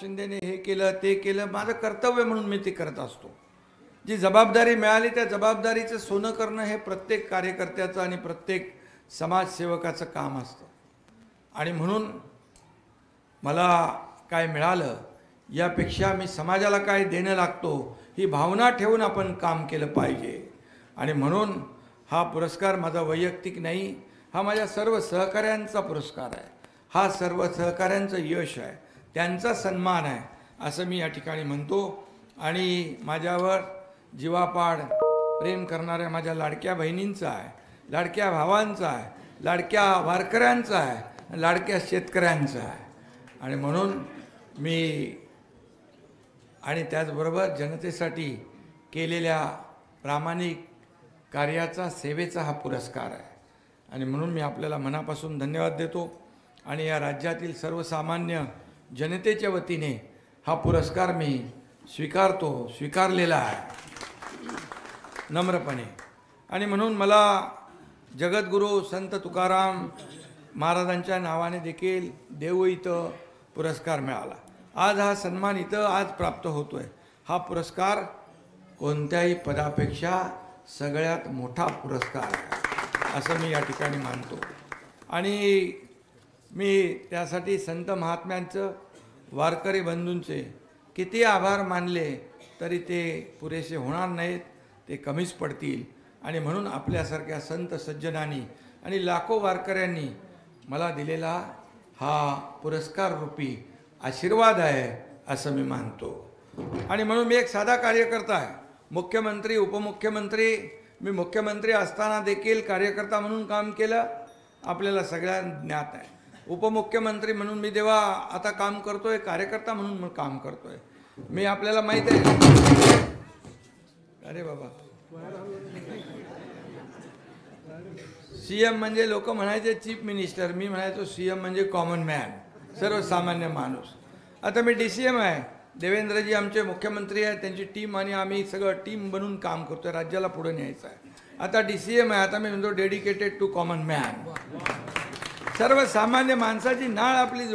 शिंदेने हे केलं ते केलं, माझं कर्तव्य म्हणून मी ते करत असतो. जी जबाबदारी मिळाली त्या जबाबदारीचं सोनं करणं हे प्रत्येक कार्यकर्त्याचं आणि प्रत्येक समाजसेवकाचं काम असतं. आणि म्हणून मला काय मिळालं यापेक्षा मी समाजाला काय देणं लागतो ही भावना ठेवून आपण काम केलं पाहिजे. आणि म्हणून हा पुरस्कार माझा वैयक्तिक नाही, हा माझ्या सर्व सहकाऱ्यांचा पुरस्कार आहे. हा सर्व सहकाऱ्यांचं यश आहे, त्यांचा सन्मान आहे असं मी या ठिकाणी म्हणतो. आणि माझ्यावर जीवापाड प्रेम करणाऱ्या माझ्या लाडक्या बहिणींचा आहे, लाडक्या भावांचा आहे, लाडक्या वारकऱ्यांचा आहे, लाडक्या शेतकऱ्यांचा आहे. आणि म्हणून मी आणि त्याचबरोबर जनतेसाठी केलेल्या प्रामाणिक कार्याचा सेवेचा हा पुरस्कार आहे. आणि म्हणून मी आपल्याला मनापासून धन्यवाद देतो. आणि या राज्यातील सर्वसामान्य जनतेच्या वतीने हा पुरस्कार मी स्वीकारलेला आहे नम्रपणे. आणि म्हणून मला जगद्गुरू संत तुकाराम महाराजांच्या नावाने देखील देऊ इथं पुरस्कार मिळाला. आज हा सन्मान इथं आज प्राप्त होतो आहे. हा पुरस्कार कोणत्याही पदापेक्षा सगळ्यात मोठा पुरस्कार आहे असं मी या ठिकाणी मानतो. आणि मी त्यासाठी संत महात्म्यांचं, वारकरी बंधूंचे किती आभार मानले तरी ते पुरेसे होणार नाहीत, ते कमीच पडतील. आणि म्हणून आपल्यासारख्या संत सज्जनांनी आणि लाखो वारकऱ्यांनी मला दिलेला हा पुरस्कार रूपी आशीर्वाद आहे असं मी मानतो. आणि म्हणून मी एक साधा कार्यकर्ता आहे. मुख्यमंत्री, उपमुख्यमंत्री, मी मुख्यमंत्री असताना देखील कार्यकर्ता म्हणून काम केलं, आपल्याला सगळ्यांना ज्ञात आहे. उपमुख्यमंत्री म्हणून मी जेव्हा आता काम करतोय, कार्यकर्ता म्हणून काम करतोय. मी आपल्याला माहीत आहे, अरे बाबा, CM म्हणजे लोक म्हणायचे चीफ मिनिस्टर, मी म्हणायचो CM म्हणजे कॉमन मॅन, सर्वसामान्य माणूस. आता मी DCM आहे. देवेंद्रजी आमचे मुख्यमंत्री आहेत, त्यांची टीम आणि आम्ही सगळं टीम बनून काम करतोय, राज्याला पुढे न्यायचं आहे. आता DCM आहे, आता मी म्हणतो डेडिकेटेड टू कॉमन मॅन. सर्वसामान्य माणसाची नाळ आपली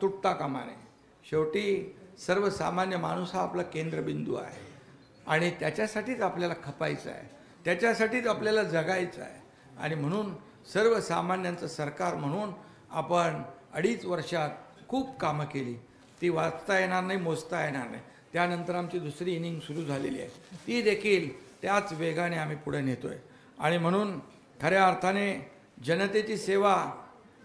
तुटता कामा नये. शेवटी सर्वसामान्य माणूस हा आपला केंद्रबिंदू आहे आणि त्याच्यासाठीच आपल्याला खपायचं आहे, त्याच्यासाठीच आपल्याला जगायचं आहे. आणि म्हणून सर्वसामान्यांचं सरकार म्हणून आपण 2.5 वर्षात खूप कामं केली. ती वाचता येणार नाही, मोजता येणार नाही. त्यानंतर आमची दुसरी इनिंग सुरू झालेली आहे, ती देखील त्याच वेगाने आम्ही पुढे नेतोय. आणि म्हणून खऱ्या अर्थाने जनतेची सेवा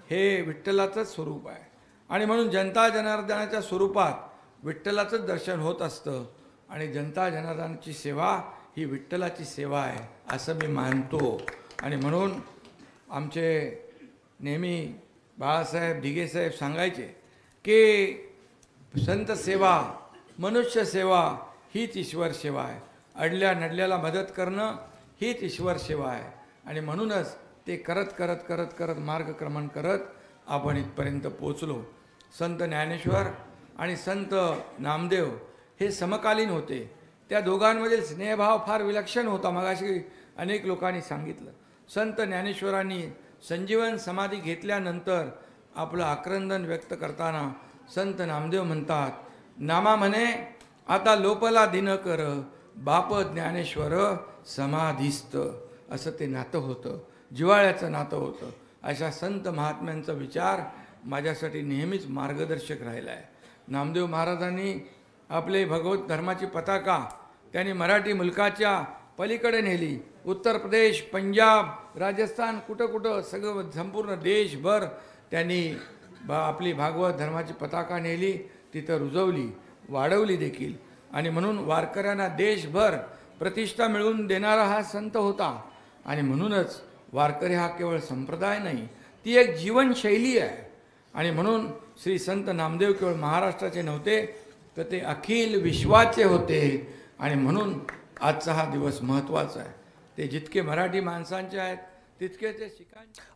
हे विठ्ठलाचंच स्वरूप आहे. आणि म्हणून जनता जनार्दनाच्या स्वरूपात विठ्ठलाचंच दर्शन होत असतं. आणि जनता जनार्दनाची सेवा ही विठ्ठलाची सेवा आहे असं मी मानतो. आणि म्हणून आमचे नेहमी बाळासाहेब ढिगे साहेब सांगायचे की संत सेवा, मनुष्य सेवा हीच ईश्वर सेवा आहे. अडल्या नडल्याला मदत करणं हीच ईश्वर सेवा आहे. आणि म्हणूनच ते करत करत करत करत मार्गक्रमण करत आपण इथपर्यंत पोचलो. संत ज्ञानेश्वर आणि संत नामदेव हे समकालीन होते. त्या दोघांमधील स्नेहभाव फार विलक्षण होता. मगाशी अनेक लोकांनी सांगितलं. संत ज्ञानेश्वरांनी संजीवन समाधी घेतल्यानंतर आपलं आक्रंदन व्यक्त करताना संत नामदेव म्हणतात, नामा म्हणे आता लोपला दिनकर, बाप ज्ञानेश्वर समाधीस्त. असं ते नातं होतं, जिव्हाळ्याचं नातं होतं. अशा संत महात्म्यांचा विचार माझ्यासाठी नेहमीच मार्गदर्शक राहिला आहे. नामदेव महाराजांनी आपले भगवत धर्माची पताका त्यांनी मराठी मुलकाच्या पलीकडे नेली. उत्तर प्रदेश, पंजाब, राजस्थान, कुठं कुठं सगळं संपूर्ण देशभर त्यांनी आपली भागवत धर्माची पताका नेली, तिथं रुजवली, वाढवली देखील. आणि म्हणून वारकऱ्यांना देशभर प्रतिष्ठा मिळवून देणारा हा संत होता. आणि म्हणूनच वारकरी हा केवळ संप्रदाय नाही, ती एक जीवनशैली आहे. आणि म्हणून श्री संत नामदेव केवळ महाराष्ट्राचे नव्हते, तर ते अखिल विश्वाचे होते. आणि म्हणून आजचा हा दिवस महत्त्वाचा आहे. ते जितके मराठी माणसांचे आहेत तितके ते शिकायचे.